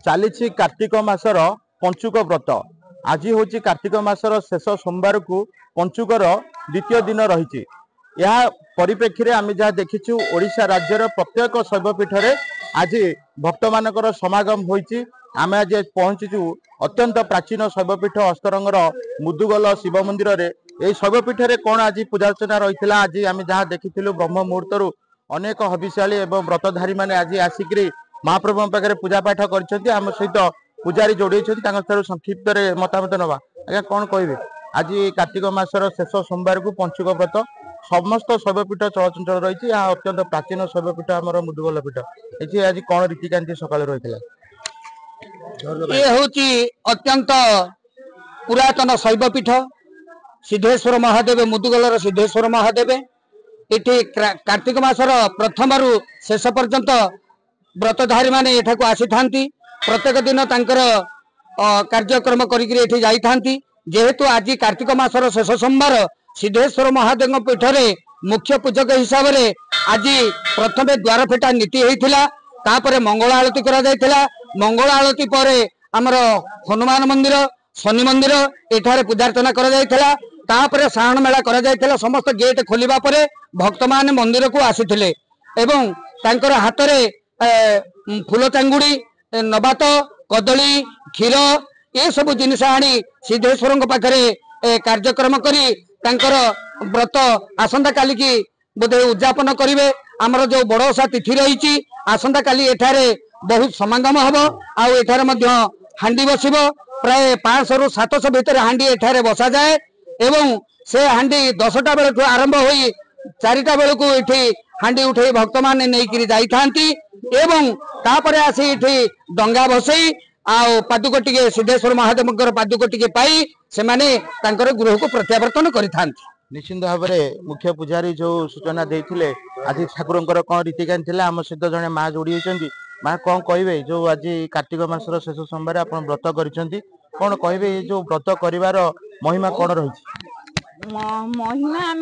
चली कार्तिक मासर पंचुक व्रत। आज हूँ कार्तिक मासर शेष सोमवार को पंचुकर द्वितीय दिन रही। यह परिप्रेक्षी आम जहाँ देखीचु ओडिशा राज्यर प्रत्येक शैवपीठ में आज भक्त मानकर समागम होइछि। आम आज पहुंचीचु अत्यंत प्राचीन शैवपीठ अस्तरंगर मुदुगल शिव मंदिर रे। यही शैवपीठ में कौन आज पूजार्चना रही है। आज आम जहाँ देखी ब्रह्म मुहूर्त अनेक हविशाली एवं व्रतधारी मैंने आज आसिक महाप्रभु पाखे पूजा पाठ कर सहित पूजारी जोड़े संक्षिप्त मतामत नवा। आज्ञा कौन कहे आज कार्तिक मासर शेष सोमवार को पंचुक व्रत समस्त शैवपीठ चलचंचल रही। अत्यंत प्राचीन शैवपीठ आम मुदुगल पीठ। ये आज कौन रीतिकांति सकाल रही ये हूँ अत्यंत पुरातन शैवपीठ सिद्धेश्वर महादेव मुदुगलर सिद्धेश्वर महादेव। ये कार्तिक मासर प्रथम रु शेष पर्यंत व्रतधारी माने एठाकू आसी थांती। प्रत्येक दिन तांकर कार्यक्रम करी जाई। जेहेतु आज कार्तिक मासर शेष सोमवार सिद्धेश्वर महादेव पीठ रे मुख्य पूजक हिसाब से आज प्रथम द्वार फेटा नीति होता। तापर मंगल आलती करा जायथिला। मंगल आलती पर आमर हनुमान मंदिर शनि मंदिर एठारे पूजार्चना करा जायथिला। तापर साहन मेला करा जायथिला। समस्त गेट खोलिबा परे भक्त माने मंदिर को आसीथिले एवं तांकर हाथ रे फूल चांगुड़ी नबात कदली क्षीर ये सब जिनिस आनी सिद्धेश्वर पाखे कार्यक्रम करी तांकर व्रत आसंता काली की बोधे उद्यापन करेंगे। आमर जो बड़ोसा तिथि रही आसंता काली एठारे बहुत समागम हम आठारे हांडी बसिब। प्राय 500 रु 700 भितर हांडी एठारे बसा जाए एवं से हांडी 10टा बेलू आरंभ हो 4टा बेलू ये हांडी उठे भक्त मैंने नहीं जाई थांती एवं तापर आसी इठी डंगा भसई आउ पादुक टिके सिद्धेश्वर महादेव पादुक टिके पाई से माने तांकर गृह को प्रत्यावर्तन करिथांती। निश्चिंत भाव में मुख्य पुजारी जो सूचना देते आज ठाकुर कौन रीतिकांति थे आम सहित जड़े माँ जोड़ी होती। माँ कौन कहे जो आज कार्तिक मासर शेष सोमवार आप व्रत कर कौन कहे जो व्रत कर महिमा कौन रही? महिमा आम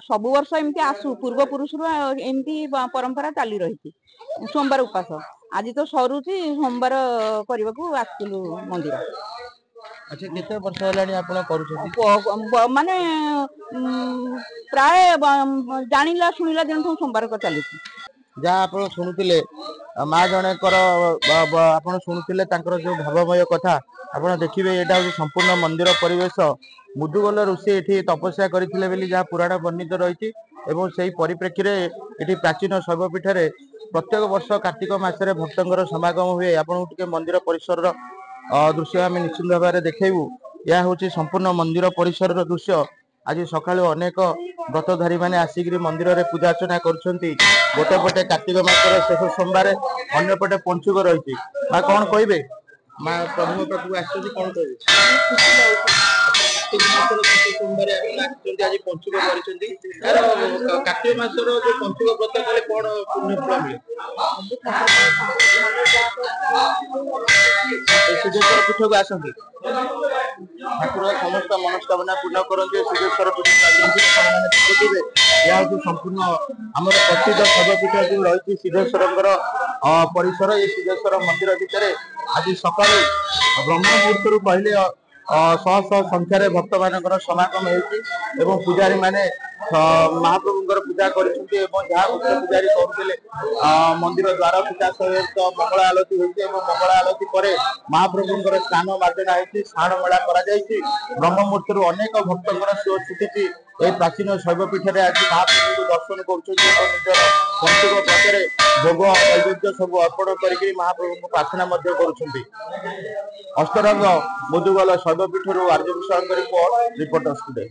सब वर्ष एमती आसु पूर्व पुरुष एमती परंपरा चली रही। सोमवार उपास आज तो सरुची सोमवार करने को आसलु मंदिर। अच्छा केते वर्ष हेलानी आपण करूछथि? माने प्राय जानिला सुनिला दिन सोमवार को चली। जहाँ आप शुणुले माँ जने आप शुणुले जो भावमय कथा आप देखिए यहाँ हूँ संपूर्ण मंदिर परिवेश मुदुगल ऋषि ये तपस्या करते जहाँ पुराण वर्णित रही। से परिप्रेक्षी ये प्राचीन शैवपीठ में प्रत्येक वर्ष कार्तिक मासरे भक्तर समागम हुए। आपको मंदिर परिसर दृश्य आम निश्चित भाव में देखू। यह हूँ संपूर्ण मंदिर परिसर दृश्य। आज सका अनेक व्रतधारी मैंने आसिक मंदिर में पूजार्चना करुँच। गोटे पटे कार्तिक मासर शेष सोमवार अन्य पटे पंचुक रही। माँ कौन कहे माँ प्रभु पाखक आसुँच कौन कहे सोमवार आज पंचुक कर कार्तिक मासर जो पंचुक व्रत कले कौन पुण्य फल मिले? सिद्धेश्वर पीठ को आसती ठाकुर समस्त मनस्कामना पूर्ण करते। सिद्धेश्वर पीठ यह हूँ संपूर्ण आम प्रसिद्ध शैवपीठ जो रही सिद्धेश्वर परिसर। ये सिद्धेश्वर मंदिर भितर आज सका ब्रह्म मुहूर्त कहले शह शह संख्यार भक्त मान समागम हो पूजारी माने महाप्रभुंर पूजा कर जहाँ मुख्य पूजारी करुले मंदिर द्वार पूजा सहित मंगल आलती होती। मंगल आलती पर महाप्रभुंर स्नान मार्जना होती साण मेला ब्रह्म मुहूर्त अनेक भक्तर शो छुटी प्राचीन शैवपीठ में आज महाप्रभु को दर्शन कर पंचुक व्रत भोग नैवेद्य सब अर्पण कर महाप्रभु को प्रार्थना कर। अस्तरंग मुदुगल शैवपीठ आर्य विषय रिपोर्टर्स टुडे।